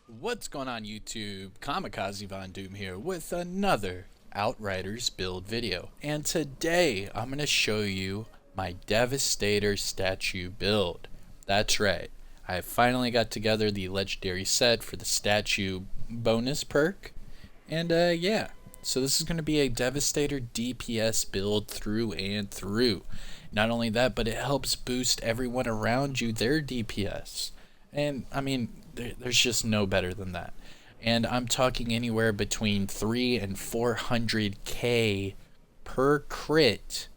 What's going on YouTube? Kamikazevondoom here with another Outriders build video. And today I'm going to show you my Devastator statue build. That's right. I finally got together the legendary set for the statue bonus perk. And yeah, so this is going to be a Devastator DPS build through and through. Not only that, but it helps boost everyone around you their DPS. And I mean, there's just no better than that. And I'm talking anywhere between 3 and 400k per crit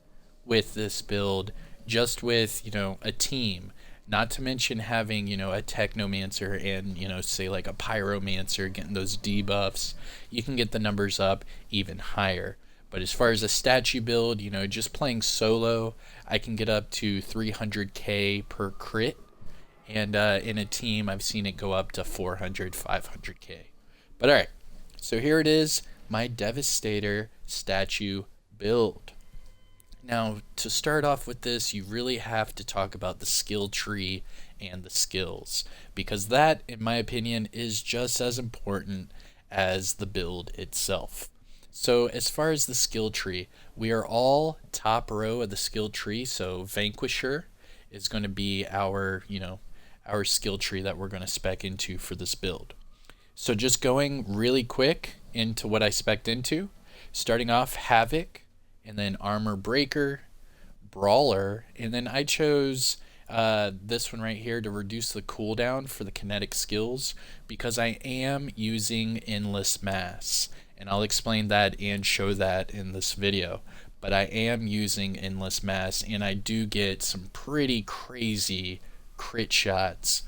with this build, just with, a team. Not to mention having, a Technomancer and, say like a Pyromancer getting those debuffs. You can get the numbers up even higher. But as far as a statue build, just playing solo, I can get up to 300k per crit. And in a team, I've seen it go up to 400, 500k. But alright, so here it is, my Devastator statue build. Now, to start off with this, you really have to talk about the skill tree and the skills, because that, in my opinion, is just as important as the build itself. So as far as the skill tree, we are all top row of the skill tree, so Vanquisher is going to be our, our skill tree that we're going to spec into for this build. So just going really quick into what I spec'd into, starting off Havoc, and then Armor Breaker, Brawler, and then I chose this one right here to reduce the cooldown for the kinetic skills because I am using Endless Mass, and I'll explain that and show that in this video. But I am using Endless Mass, and I do get some pretty crazy crit shots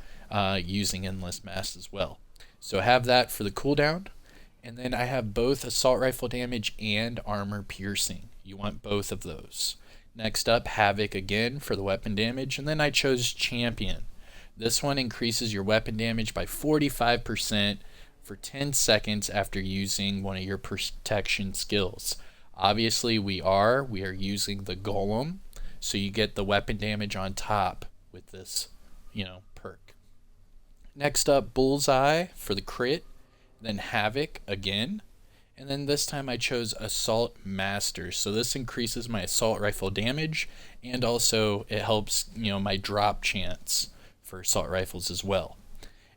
using Endless Mass as well. So have that for the cooldown, and then I have both assault rifle damage and armor piercing. You want both of those. Next up, Havoc again for the weapon damage, and then I chose Champion. This one increases your weapon damage by 45% for 10 seconds after using one of your protection skills. Obviously we are using the Golem, so you get the weapon damage on top with this perk. Next up, Bullseye for the crit, then Havoc again, and then this time I chose Assault Master. So this increases my assault rifle damage, and also it helps, my drop chance for assault rifles as well.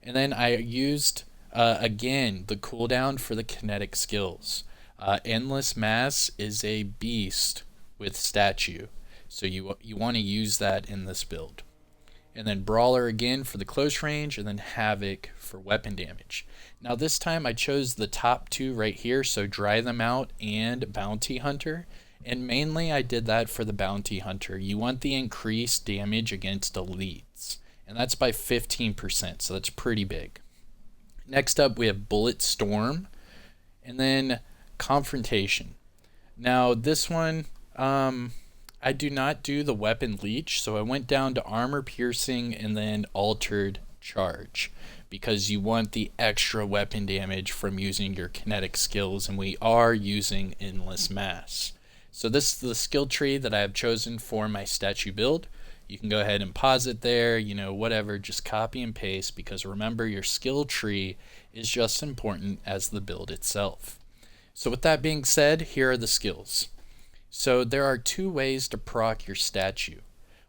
And then I used, again, the cooldown for the kinetic skills. Endless Mass is a beast with statue, so you want to use that in this build. And then Brawler again for the close range, and then Havoc for weapon damage. Now this time I chose the top two right here, so Dry Them Out and Bounty Hunter. And mainly I did that for the Bounty Hunter. You want the increased damage against elites, and that's by 15%, so that's pretty big. Next up we have Bullet Storm, and then Confrontation. Now this one, I do not do the weapon leech, so I went down to armor piercing and then altered charge because you want the extra weapon damage from using your kinetic skills, and we are using Endless Mass. So this is the skill tree that I have chosen for my statue build. You can go ahead and pause it there, whatever, just copy and paste, because remember, your skill tree is just as important as the build itself. So with that being said, here are the skills. So there are two ways to proc your statue.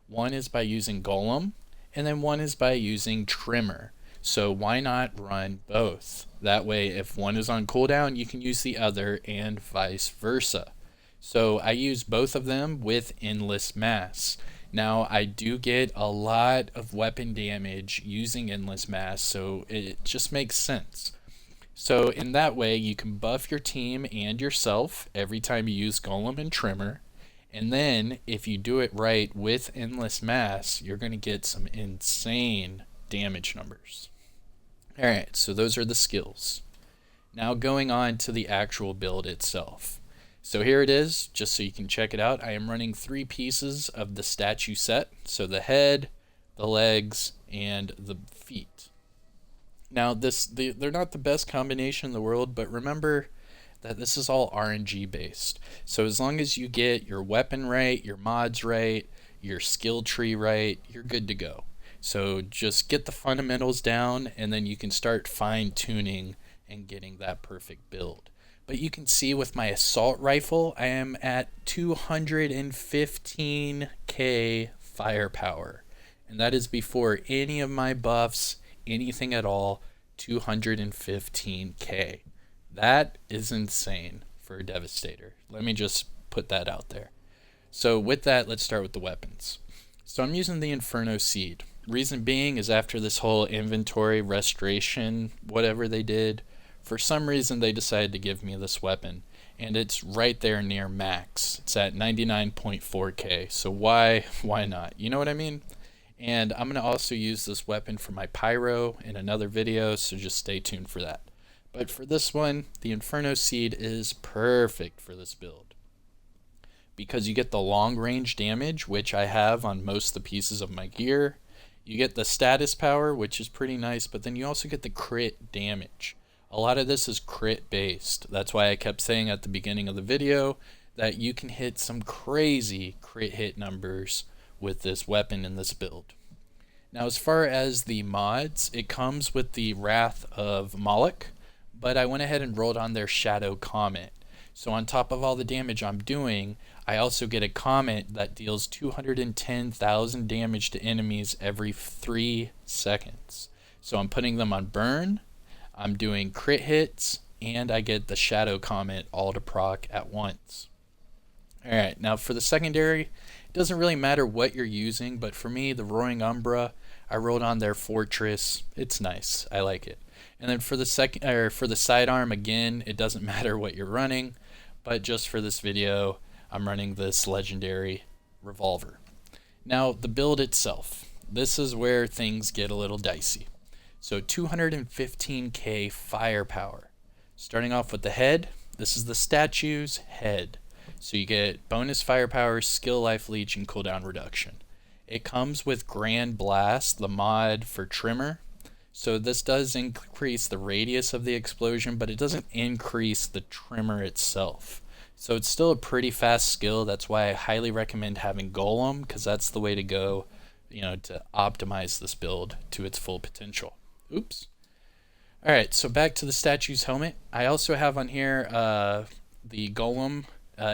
One is by using Golem, and then one is by using Trimmer. So why not run both? That way, if one is on cooldown, you can use the other, and vice versa. So I use both of them with Endless Mass. Now I do get a lot of weapon damage using Endless Mass, so it just makes sense. So in that way, you can buff your team and yourself every time you use Golem and Trimmer. And then if you do it right with Endless Mass, you're going to get some insane damage numbers. Alright, so those are the skills. Now going on to the actual build itself. So here it is, just so you can check it out. I am running 3 pieces of the statue set. So the head, the legs, and the feet. Now they're not the best combination in the world, but remember that this is all RNG based. So as long as you get your weapon right, your mods right, your skill tree right, you're good to go. So just get the fundamentals down, and then you can start fine-tuning and getting that perfect build. But you can see with my assault rifle, I am at 215k firepower. And that is before any of my buffs, anything at all, 215k. That is insane for a Devastator. Let me just put that out there. So with that, let's start with the weapons. So I'm using the Inferno Seed. Reason being is after this whole inventory restoration, whatever they did, for some reason they decided to give me this weapon. And it's right there near max. It's at 99.4k. So why not? You know what I mean? And I'm going to also use this weapon for my pyro in another video, so just stay tuned for that. But for this one, the Inferno Seed is perfect for this build, because you get the long range damage, which I have on most of the pieces of my gear. You get the status power, which is pretty nice, but then you also get the crit damage. A lot of this is crit based. That's why I kept saying at the beginning of the video that you can hit some crazy crit hit numbers with this weapon in this build. Now, as far as the mods, it comes with the Wrath of Moloch, but I went ahead and rolled on their Shadow Comet. So on top of all the damage I'm doing, I also get a comet that deals 210,000 damage to enemies every 3 seconds. So I'm putting them on burn, I'm doing crit hits, and I get the Shadow Comet all to proc at once. Alright, now for the secondary, it doesn't really matter what you're using, but for me, the Roaring Umbra, I rolled on their Fortress. It's nice. I like it. And then for the sidearm, again, it doesn't matter what you're running, but just for this video, I'm running this legendary revolver. Now, the build itself. This is where things get a little dicey. So 215k firepower. Starting off with the head, this is the statue's head. So you get bonus firepower, skill life leech, and cooldown reduction. It comes with Grand Blast, the mod for trimmer. So this does increase the radius of the explosion, but it doesn't increase the trimmer itself. So it's still a pretty fast skill. That's why I highly recommend having Golem, because that's the way to go, to optimize this build to its full potential. Oops. Alright, so back to the statue's helmet. I also have on here the Golem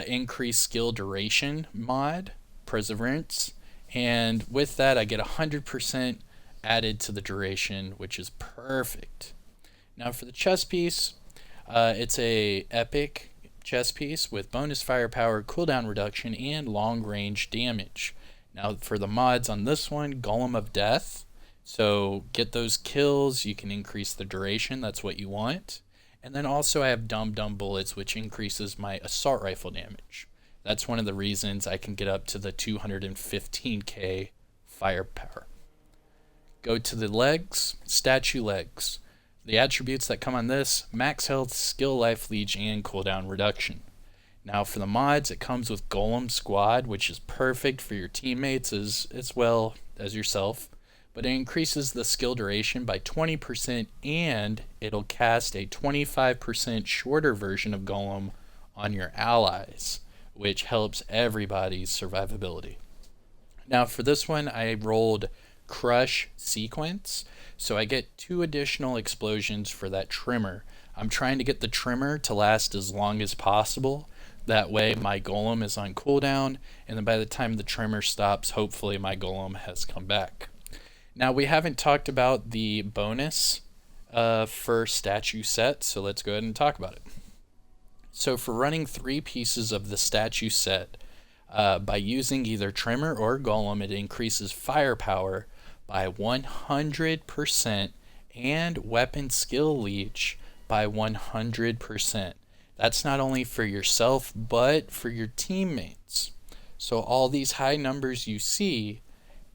increased skill duration mod, Perseverance. And with that, I get 100% added to the duration, which is perfect. Now for the chest piece, it's a epic chest piece with bonus firepower, cooldown reduction, and long range damage. Now for the mods on this one, Golem of Death. So get those kills, you can increase the duration, that's what you want. And then also I have Dum Dum Bullets, which increases my assault rifle damage. That's one of the reasons I can get up to the 215k firepower. Go to the legs, statue legs. The attributes that come on this, max health, skill life leech, and cooldown reduction. Now for the mods, it comes with Golem Squad, which is perfect for your teammates as well as yourself. But it increases the skill duration by 20%, and it'll cast a 25% shorter version of Golem on your allies, which helps everybody's survivability. Now for this one, I rolled Crush Sequence, so I get 2 additional explosions for that trimmer. I'm trying to get the trimmer to last as long as possible. That way my Golem is on cooldown, and then by the time the trimmer stops, hopefully my Golem has come back. Now we haven't talked about the bonus for statue set, so let's go ahead and talk about it. So for running 3 pieces of the statue set, by using either trimmer or golem, it increases firepower by 100% and weapon skill leech by 100%. That's not only for yourself, but for your teammates. So all these high numbers you see,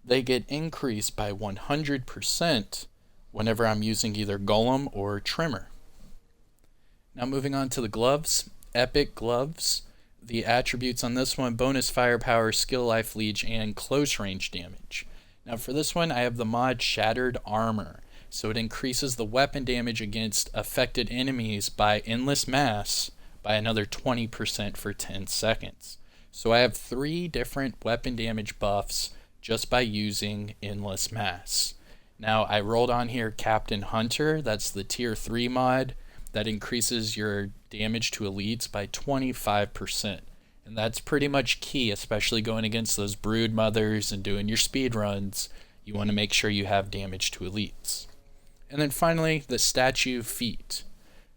they get increased by 100% whenever I'm using either golem or trimmer. Now moving on to the gloves, epic gloves. The attributes on this one, bonus firepower, skill life leech, and close range damage. Now for this one, I have the mod Shattered Armor. So it increases the weapon damage against affected enemies by Endless Mass by another 20% for 10 seconds. So I have 3 different weapon damage buffs just by using Endless Mass. Now I rolled on here Captain Hunter, that's the tier 3 mod that increases your damage to elites by 25%. And that's pretty much key, especially going against those brood mothers and doing your speed runs. You want to make sure you have damage to elites. And then finally, the statue feat.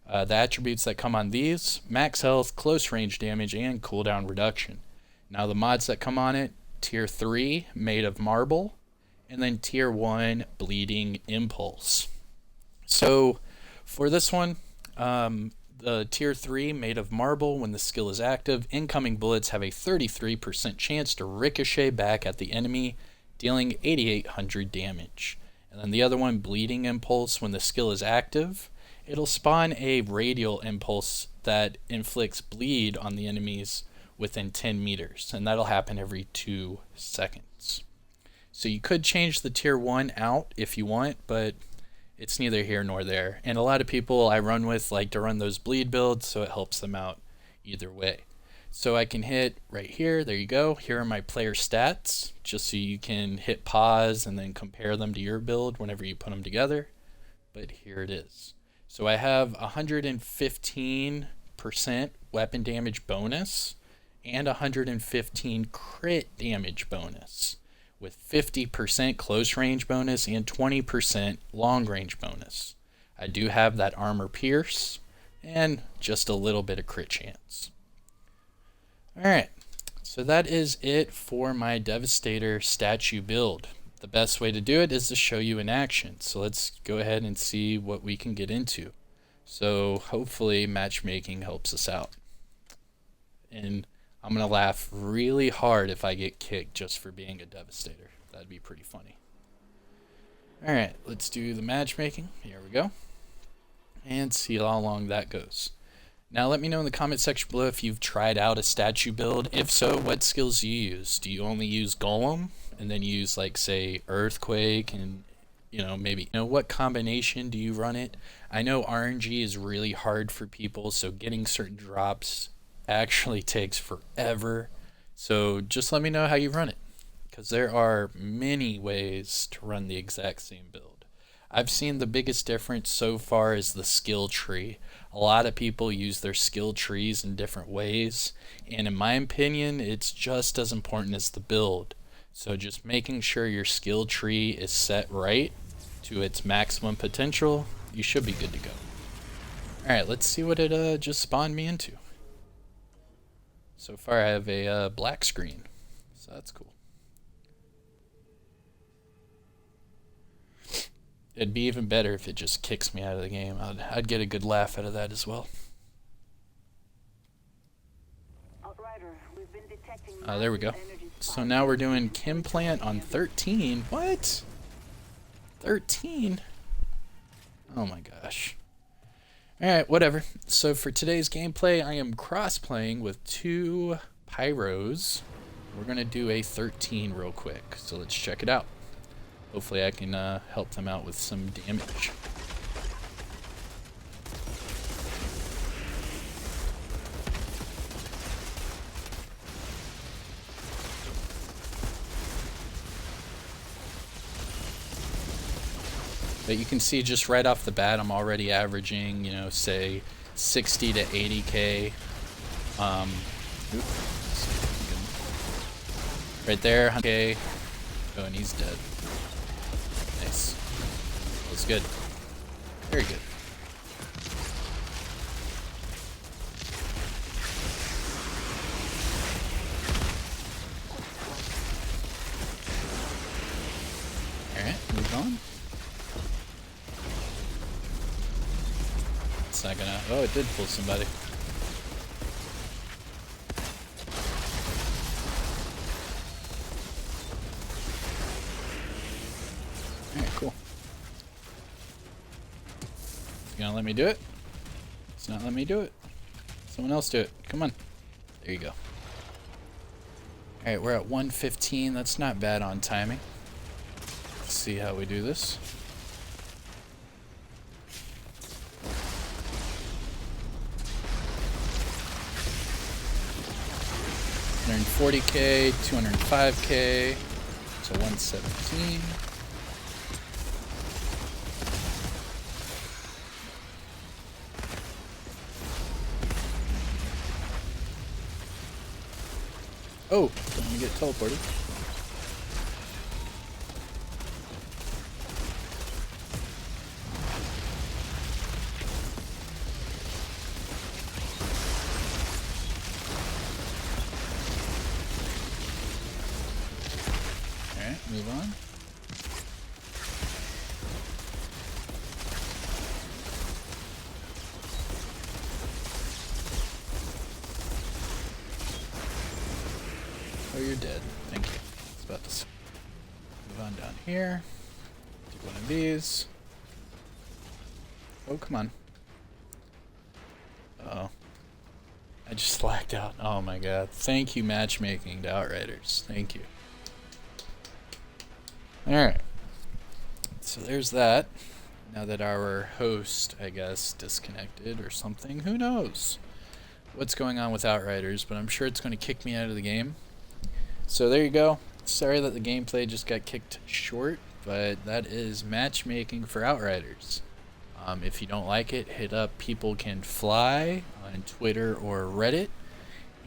The attributes that come on these: max health, close range damage, and cooldown reduction. Now the mods that come on it: tier 3, Made of Marble, and then tier 1, Bleeding Impulse. So for this one, the tier 3, Made of Marble, when the skill is active, incoming bullets have a 33% chance to ricochet back at the enemy, dealing 8,800 damage. And then the other one, Bleeding Impulse, when the skill is active, it'll spawn a radial impulse that inflicts bleed on the enemies within 10 meters, and that'll happen every 2 seconds. So you could change the tier 1 out if you want, but it's neither here nor there. And a lot of people I run with like to run those bleed builds, so it helps them out either way. So I can hit right here, there you go. Here are my player stats, just so you can hit pause and then compare them to your build whenever you put them together. But here it is. So I have 115% weapon damage bonus and 115 crit damage bonus, with 50% close range bonus and 20% long range bonus. I do have that armor pierce and just a little bit of crit chance. Alright, so that is it for my Devastator statue build. The best way to do it is to show you in action. So let's go ahead and see what we can get into. So hopefully matchmaking helps us out. And I'm going to laugh really hard if I get kicked just for being a Devastator. That'd be pretty funny. Alright, let's do the matchmaking. Here we go. And see how long that goes. Now let me know in the comment section below if you've tried out a statue build. If so, what skills do you use? Do you only use Golem and then use like say Earthquake and maybe what combination do you run it? I know RNG is really hard for people, so getting certain drops actually takes forever. So just let me know how you run it, because there are many ways to run the exact same build. I've seen the biggest difference so far is the skill tree. A lot of people use their skill trees in different ways, and in my opinion, it's just as important as the build. So just making sure your skill tree is set right to its maximum potential, you should be good to go. Alright, let's see what it just spawned me into. So far I have a black screen, so that's cool. It'd be even better if it just kicks me out of the game. I'd get a good laugh out of that as well. There we go. So now we're doing Chem Plant on 13. What? 13? Oh my gosh. Alright, whatever. So for today's gameplay, I am cross-playing with 2 Pyros. We're going to do a 13 real quick, so let's check it out. Hopefully I can help them out with some damage. But you can see just right off the bat, I'm already averaging, say 60 to 80k. Right there, 100k. Oh, and he's dead. Nice. That was good. Very good. Alright, move on. It's not gonna... Oh, it did pull somebody. Alright, cool. It's gonna let me do it? It's not letting me do it. Someone else do it. Come on. There you go. Alright, we're at 115. That's not bad on timing. Let's see how we do this. $140k, 205k. So 117. Oh, I'm gonna get teleported. Alright, move on. Oh, you're dead. Thank you. I was about to say. Move on down here. Do one of these. Oh, come on. Uh oh. I just lagged out. Oh my god. Thank you, matchmaking to Outriders. Thank you. Alright. So there's that. Now that our host, I guess, disconnected or something. Who knows what's going on with Outriders, but I'm sure it's going to kick me out of the game. So there you go. Sorry that the gameplay just got kicked short, but that is matchmaking for Outriders. If you don't like it, hit up People Can Fly on Twitter or Reddit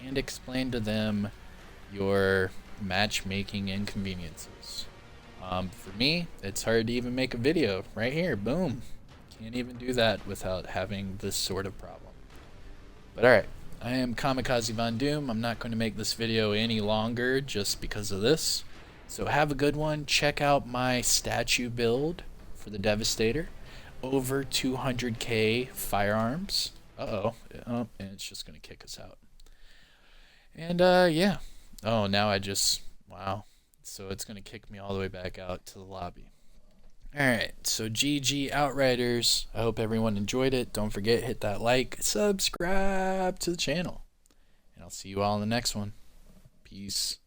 and explain to them your matchmaking inconveniences. For me, it's hard to even make a video. Right here, boom. Can't even do that without having this sort of problem. But alright. I am Kamikazevondoom. I'm not going to make this video any longer just because of this. So have a good one. Check out my statue build for the Devastator. Over 200k firearms. Oh, and it's just going to kick us out. And yeah. Oh, now wow. So it's going to kick me all the way back out to the lobby. Alright, so GG Outriders. I hope everyone enjoyed it. Don't forget, hit that like, subscribe to the channel. And I'll see you all in the next one. Peace.